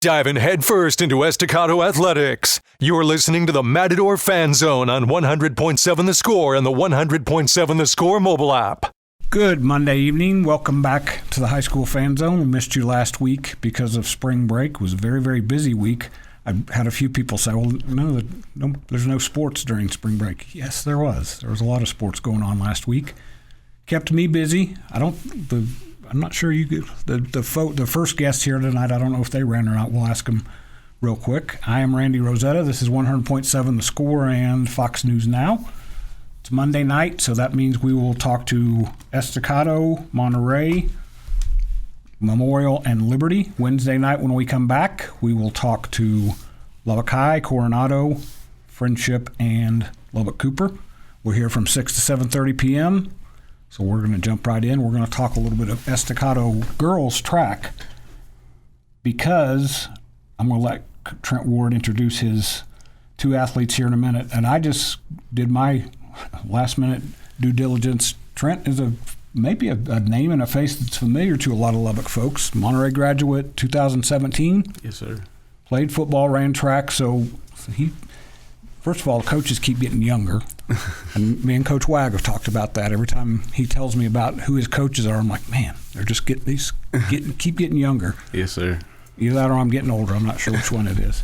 Diving headfirst into Estacado athletics. You're listening to the Matador Fan Zone on 100.7 The Score and the 100.7 The Score mobile app. Good Monday evening. Welcome back to the High School Fan Zone. We missed you last week because of spring break. It was a very, very busy week. I had a few people say, well, no, there's no sports during spring break. Yes, there was. There was a lot of sports going on last week. Kept me busy. I'm not sure the first guest here tonight, I don't know if they ran or not. We'll ask them real quick. I am Randy Rosetta. This is 100.7 The Score and Fox News Now. It's Monday night, so that means we will talk to Estacado, Monterey, Memorial, and Liberty. Wednesday night when we come back, we will talk to Lubbock High, Coronado, Friendship, and Lubbock Cooper. We're here from 6 to 7:30 p.m., so we're going to jump right in. We're going to talk a little bit of Estacado girls track because I'm going to let Trent Ward introduce his two athletes here in a minute. And I just did my last-minute due diligence. Trent is maybe a name and a face that's familiar to a lot of Lubbock folks. Monterey graduate, 2017. Yes, sir. Played football, ran track. So he, first of all, coaches keep getting younger. And me and Coach Wag have talked about that. Every time he tells me about who his coaches are, I'm like, man, they're just keep getting younger. Yes, sir. Either that or I'm getting older. I'm not sure which one it is.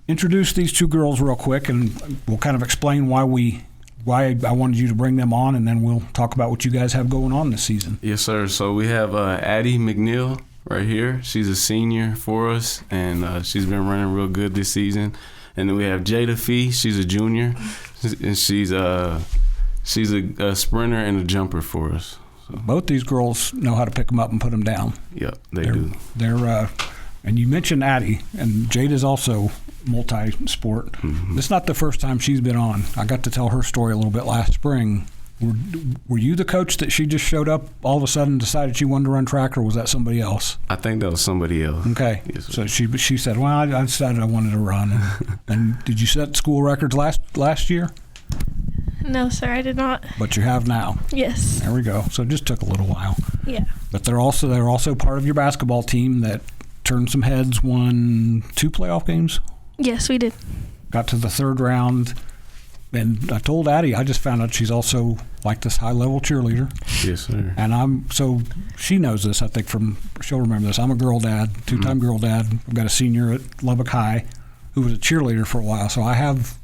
Introduce these two girls real quick, and we'll kind of explain why I wanted you to bring them on, and then we'll talk about what you guys have going on this season. Yes, sir. So we have Addie McNeil right here. She's a senior for us, and she's been running real good this season. And then we have Jada Fee. She's a junior, and she's a sprinter and a jumper for us. So. Both these girls know how to pick them up and put them down. Yep, they do. They're and you mentioned Addie, and Jada's also multi-sport. Mm-hmm. This is not the first time she's been on. I got to tell her story a little bit last spring. Were you the coach that she just showed up all of a sudden decided she wanted to run track, or was that somebody else? I think that was somebody else. Okay. Yes, so she said, well, I decided I wanted to run. And did you set school records last year? No, sir, I did not. But you have now. Yes. There we go. So it just took a little while. Yeah. But they're also part of your basketball team that turned some heads, won 2 playoff games. Yes, we did. Got to the third round. And I told Addie, I just found out she's also like this high-level cheerleader. Yes, sir. And so she knows this, I think, she'll remember this. I'm a girl dad, two-time girl dad. I've got a senior at Lubbock High who was a cheerleader for a while. So I have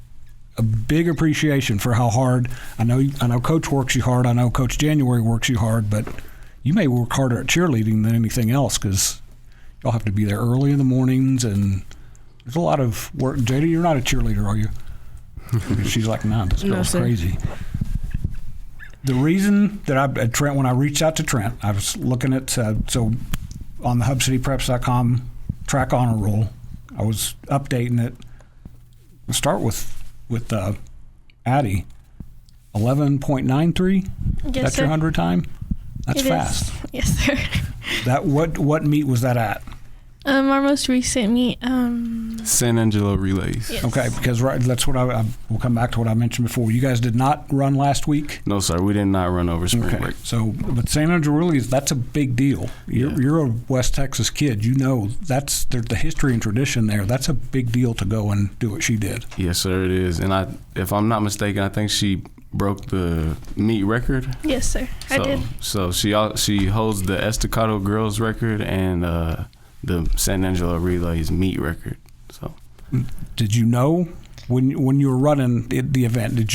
a big appreciation for how hard, I know Coach works you hard. I know Coach January works you hard, but you may work harder at cheerleading than anything else because you'll have to be there early in the mornings, and there's a lot of work. Jada, you're not a cheerleader, are you? She's like, nah, this girl's crazy. The reason that Trent, when I reached out to Trent, I was looking at, so on the HubCityPreps.com track honor roll, I was updating it. We'll start with Addie, 11.93. Yes, That's sir. your 100 time? That's fast. Yes, sir. What meet was that at? Our most recent meet, San Angelo Relays. Yes. Okay, because that's what we'll come back to what I mentioned before. You guys did not run last week? No, sir, we did not run over spring break. So, but San Angelo Relays, that's a big deal. You're a West Texas kid. You know there's the history and tradition there. That's a big deal to go and do what she did. Yes, sir, it is. And if I'm not mistaken, I think she broke the meet record. Yes, sir, I did. So she holds the Estacado girls record and the San Angelo Relays meet record. So, did you know when you were running the event?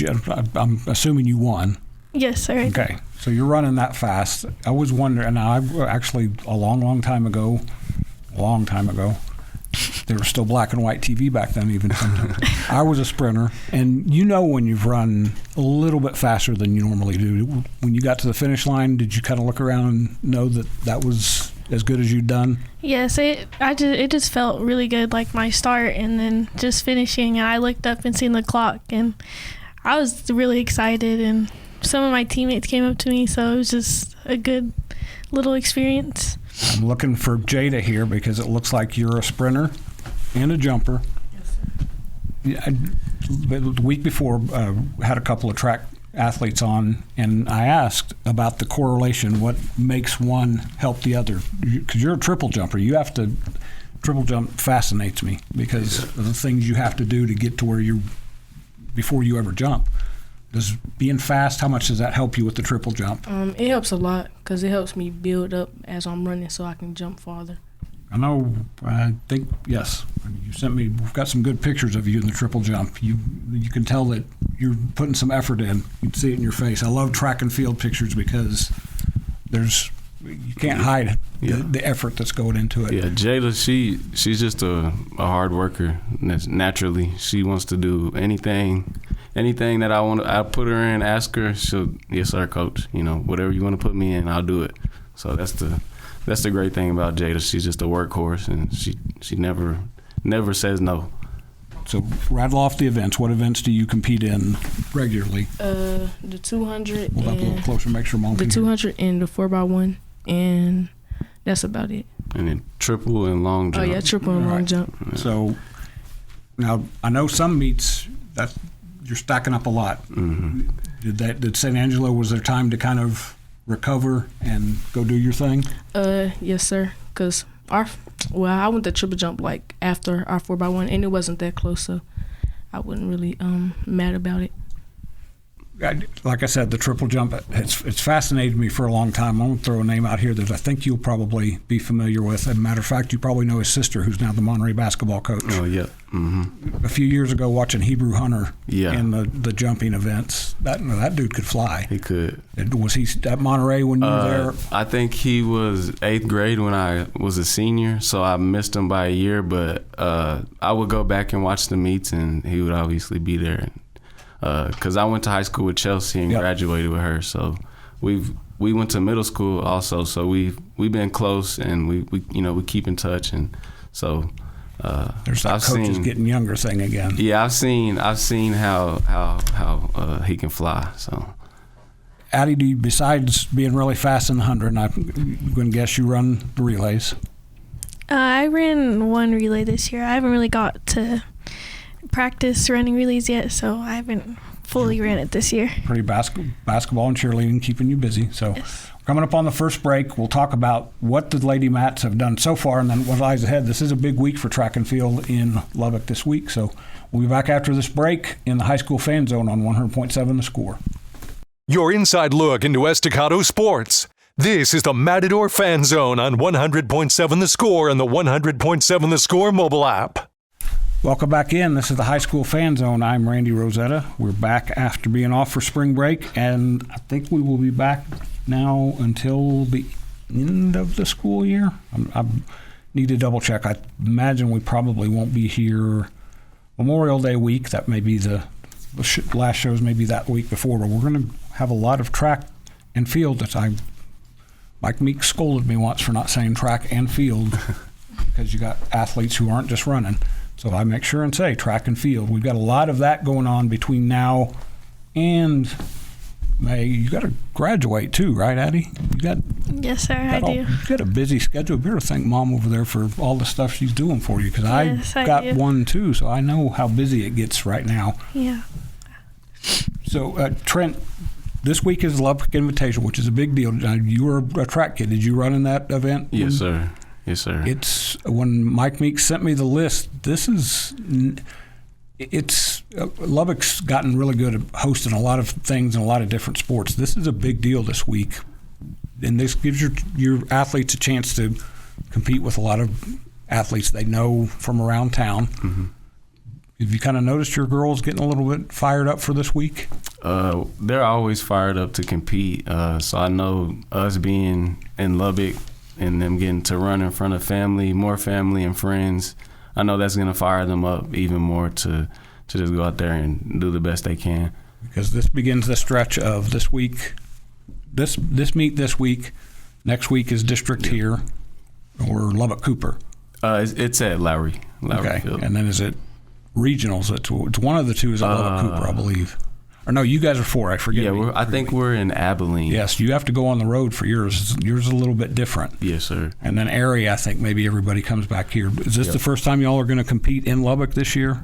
I'm assuming you won. Yes, sir. Okay, so you're running that fast. I was wondering, and I actually a long time ago, there was still black and white TV back then. Even sometimes I was a sprinter, and when you've run a little bit faster than you normally do. When you got to the finish line, did you kind of look around and know that was as good as you'd done? Yes, it just felt really good, like my start and then just finishing. And I looked up and seen the clock, and I was really excited. And some of my teammates came up to me, so it was just a good little experience. I'm looking for Jada here because it looks like you're a sprinter and a jumper. Yes, sir. Yeah, the week before, had a couple of track athletes on, and I asked about the correlation, what makes one help the other, because you're a triple jumper. You have to triple jump fascinates me because of the things you have to do to get to where before you ever jump. Does being fast, how much does that help you with the triple jump? It helps a lot because it helps me build up as I'm running so I can jump farther. I think, yes. You sent me, we've got some good pictures of you in the triple jump. You can tell that you're putting some effort in. You can see it in your face. I love track and field pictures because you can't hide the effort that's going into it. Yeah, Jada, she's just a hard worker. Naturally, she wants to do anything that I put her in, ask her, she'll, yes sir, coach. Whatever you want to put me in, I'll do it. So that's the great thing about Jada. She's just a workhorse, and she never says no. So rattle off the events. What events do you compete in regularly? The 200. Hold up a little closer, make sure Mom can The hear. 200 and the 4x1, and that's about it. And then triple and long jump. Oh yeah, triple and long jump. So now I know some meets that you're stacking up a lot. Mm-hmm. Did St. Angelo, was there time to kind of recover and go do your thing? Yes sir, because I went to triple jump like after our 4x1, and it wasn't that close, so I wasn't really mad about it. Like I said, the triple jump, it's fascinated me for a long time. I'm going to throw a name out here that I think you'll probably be familiar with. As a matter of fact, you probably know his sister, who's now the Monterey basketball coach. Oh, yeah. Mm-hmm. A few years ago, watching Hebrew Hunter Yeah. in the jumping events, that dude could fly. He could. Was he at Monterey when you were there? I think he was 8th grade when I was a senior, so I missed him by a year, but I would go back and watch the meets, and he would obviously be there. Because I went to high school with Chelsea and graduated with her, so we went to middle school also. So we've been close, and we keep in touch, and so There's that coaches getting younger thing again. Yeah, I've seen how he can fly. So, Addie, besides being really fast in the 100, I'm going to guess you run the relays. I ran one relay this year. I haven't really got to practice running relays yet, so I haven't fully ran it this year. Pretty basketball and cheerleading keeping you busy. So Yes. Coming up on the first break, we'll talk about what the Lady Mats have done so far and then what lies ahead. This is a big week for track and field in Lubbock this week. So we'll be back after this break in the High School Fan Zone on 100.7 The Score. Your inside look into Estacado sports. This is the Matador Fan Zone on 100.7 The Score and the 100.7 The Score mobile app. Welcome back in. This is the High School Fan Zone. I'm Randy Rosetta. We're back after being off for spring break, and I think we will be back now until the end of the school year. I need to double check. I imagine we probably won't be here Memorial Day week. That may be the last shows, maybe that week before, but we're going to have a lot of track and field that Mike Meek scolded me once for not saying track and field because you got athletes who aren't just running. So I make sure and say track and field. We've got a lot of that going on between now and May. You got to graduate too, right, Addie? Yes, sir, I do. You got a busy schedule. You better thank Mom over there for all the stuff she's doing for you because Yes, I got do. one too, so I know how busy it gets right now. Yeah. So, Trent, this week is the Lubbock Invitational, which is a big deal. You were a track kid. Did you run in that event? yes, sir. Yes, sir. It's when Mike Meek sent me the list. Lubbock's gotten really good at hosting a lot of things in a lot of different sports. This is a big deal this week, and this gives your athletes a chance to compete with a lot of athletes they know from around town. Mm-hmm. Have you kind of noticed your girls getting a little bit fired up for this week? They're always fired up to compete. So I know us being in Lubbock and them getting to run in front of more family and friends, I know that's going to fire them up even more to just go out there and do the best they can. Because this begins the stretch of this week, this meet this week. Next week is district here or Lubbock Cooper. It's at Lowry Okay, Field. and then is it regionals? It's one of the two is at Lubbock Cooper, I believe. Or no, you guys are four. I forget. Yeah, I think we're in Abilene. Yes, you have to go on the road for yours. Yours is a little bit different. Yes, sir. And then area, I think maybe everybody comes back here. Is this the first time y'all are going to compete in Lubbock this year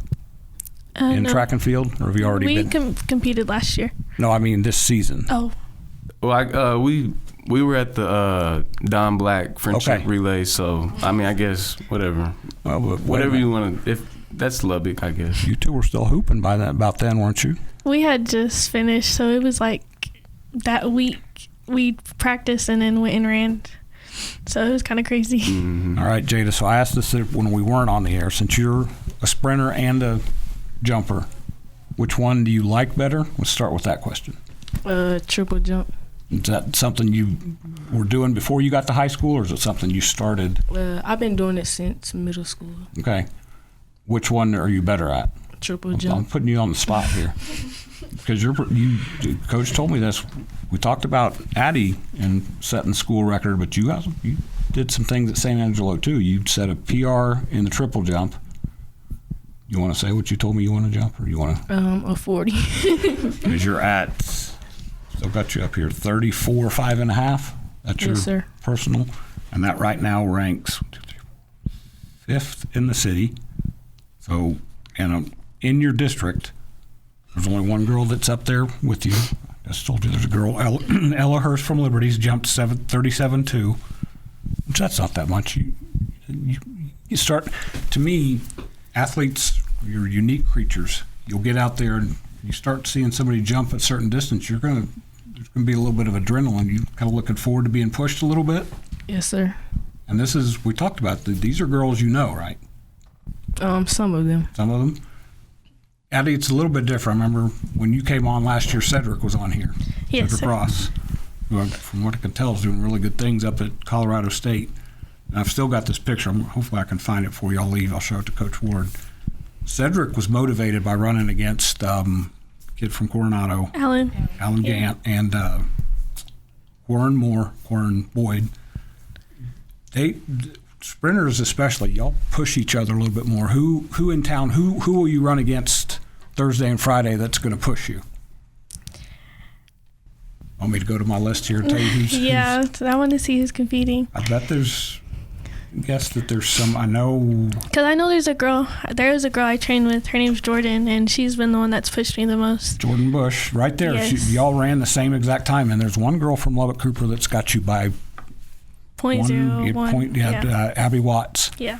in No. track and field, or have you already We been? competed last year. No, I mean this season. Oh, Well, we We were at the Don Black Friendship Okay. Relay, so I mean, I guess whatever. Well, but Whatever you want to. If that's Lubbock, I guess. You two were still hooping by that about then, weren't you? We had just finished, so it was like that week we practiced and then went and ran. So it was kind of crazy. Mm-hmm. All right, Jada. So I asked this when we weren't on the air. Since you're a sprinter and a jumper, which one do you like better? Let's start with that question. Triple jump. Is that something you were doing before you got to high school, or is it something you started? I've been doing it since middle school. Okay. Which one are you better at? Triple I'm jump. putting you on the spot here because Coach told me this. We talked about Addie and setting school record, but you did some things at St. Angelo too. You set a PR in the triple jump. You want to say what you told me you want to jump, or you want to? A 40. Because you're at, still got you up here, 34, 5.5. That's your Yes, sir. personal, and that right now ranks 5th in the city. So, and in your district, there's only one girl that's up there with you. I just told you there's a girl, Ella Hurst from Liberty's jumped 37.2, which that's not that much. You start, to me, athletes, you're unique creatures. You'll get out there and you start seeing somebody jump at a certain distance, there's going to be a little bit of adrenaline. You kind of looking forward to being pushed a little bit. Yes, sir. And this is, we talked about, these are girls you know, right? Some of them. Some of them. Addie, it's a little bit different. I remember when you came on last year, Cedric was on here. Yes, Cedric sir. Ross, who, from what I can tell, is doing really good things up at Colorado State. And I've still got this picture. Hopefully I can find it before y'all leave. I'll show it to Coach Ward. Cedric was motivated by running against kid from Coronado, Alan. Gant, and Warren Boyd. Sprinters especially, y'all push each other a little bit more. Who in town, who will you run against Thursday and Friday that's going to push you? Want me to go to my list here and tell you who's... Yeah, I want to see who's competing. I bet there's some, I know... Because I know there is a girl I train with. Her name's Jordan, and she's been the one that's pushed me the most. Jordan Bush, right there. Yes. Y'all ran the same exact time, and there's one girl from Lubbock Cooper that's got you by 0.01. Abby Watts. Yeah.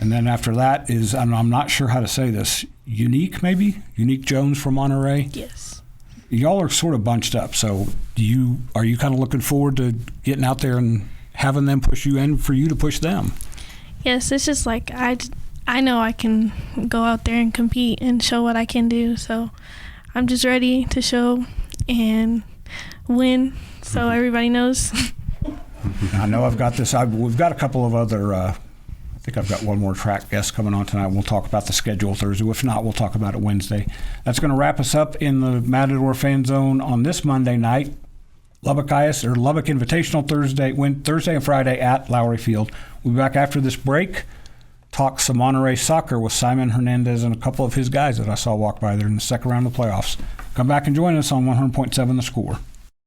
And then after that is, I'm not sure how to say this, Unique Jones from Monterey. Yes. Y'all are sort of bunched up, so are you kind of looking forward to getting out there and having them push you in for you to push them? Yes, it's just like I know I can go out there and compete and show what I can do, so I'm just ready to show and win so everybody knows. I know I've got this. We've got a couple of other, I think I've got one more track guest coming on tonight. We'll talk about the schedule Thursday. If not, we'll talk about it Wednesday. That's going to wrap us up in the Matador Fan Zone on this Monday night. Lubbock Invitational Thursday and Friday at Lowry Field. We'll be back after this break. Talk some Monterey soccer with Simon Hernandez and a couple of his guys that I saw walk by there in the second round of the playoffs. Come back and join us on 100.7 The Score.